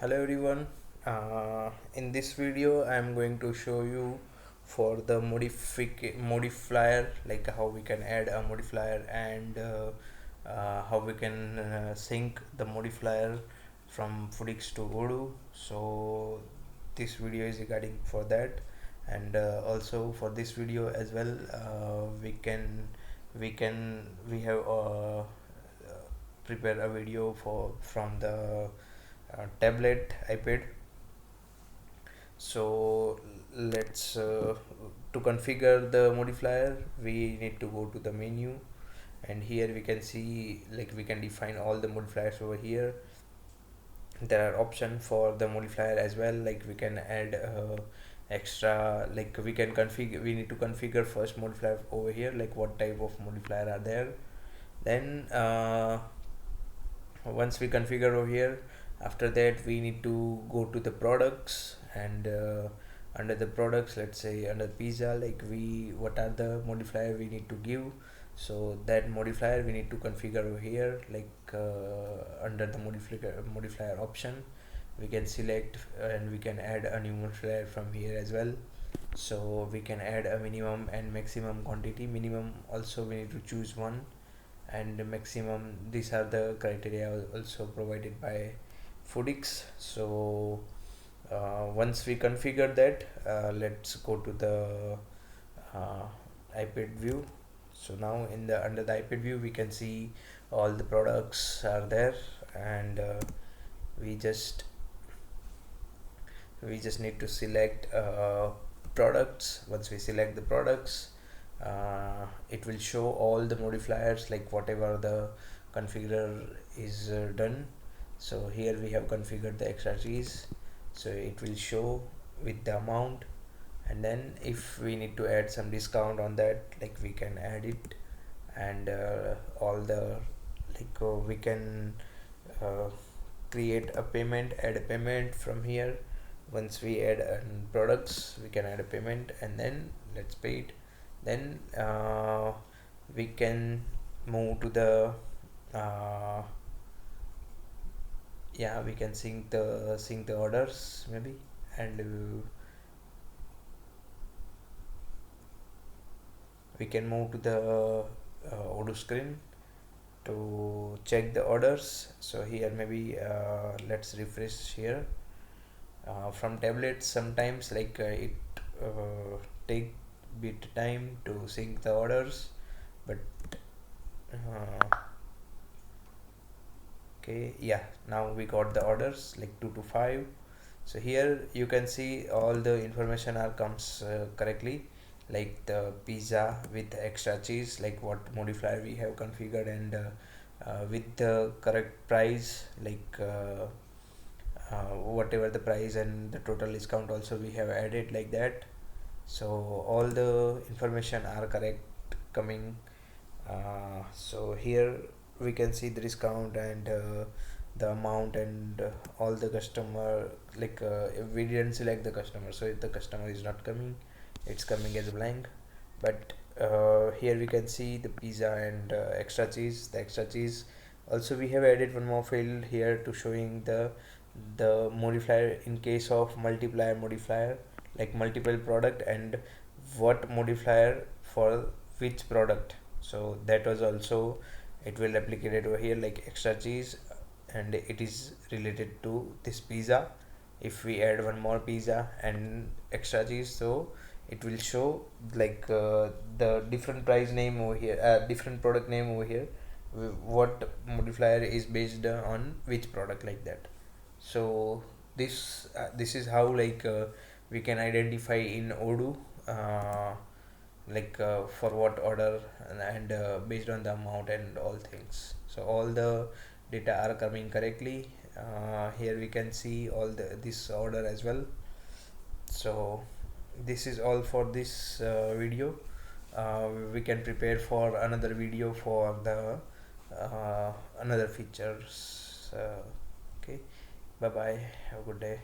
Hello everyone. In this video I am going to show you for the modifier, like how we can add a modifier and how we can sync the modifier from Foodics to Odoo. So this video is regarding for that, and also for this video as well, we have prepare a video for from the tablet iPad. So let's to configure the modifier we need to go to the menu, and here we can see, like, we can define all the modifiers over here. There are options for the modifier as well, like we can add extra, like we need to configure first modifier over here, like what type of modifier are there. Then once we configure over here, after that we need to go to the products, and under the products, let's say under pizza, like what are the modifier we need to give. So that modifier we need to configure over here, like under the modifier option we can select, and we can add a new modifier from here as well. So we can add a minimum and maximum quantity. Minimum also we need to choose one, and maximum, these are the criteria also provided by Foodics. So once we configure that, let's go to the uh, iPad view. So now in the under the iPad view we can see all the products are there, and we just need to select products. Once we select the products, it will show all the modifiers, like whatever the configure is done. So here we have configured the extra cheese, so it will show with the amount, and then if we need to add some discount on that, like we can add it, and all the, like we can uh, create a payment, add a payment from here. Once we add products, we can add a payment, and then let's pay it. Then we can move to the yeah, we can sync the orders maybe, and we can move to the Odoo screen to check the orders. So here maybe let's refresh here. From tablets sometimes, like it take bit time to sync the orders, but okay, yeah, now we got the orders like 2 to 5. So here you can see all the information are comes correctly, like the pizza with extra cheese, like what modifier we have configured, and with the correct price, like whatever the price and the total discount also we have added like that. So all the information are correct coming. So here we can see the discount, and the amount, and all the customer, like if we didn't select the customer, so if the customer is not coming, it's coming as a blank. But here we can see the pizza and extra cheese. The extra cheese also we have added one more field here to showing the modifier in case of multiplier modifier, like multiple product and what modifier for which product. So that was also, it will replicate it over here, like extra cheese, and it is related to this pizza. If we add one more pizza and extra cheese, so it will show, like the different price name over here, different product name over here, what modifier is based on which product, like that. So this is how, like we can identify in Odoo, like for what order, and based on the amount and all things. So all the data are coming correctly. Here we can see all this order as well. So this is all for this video. We can prepare for another video for the another features. Okay, bye bye, have a good day.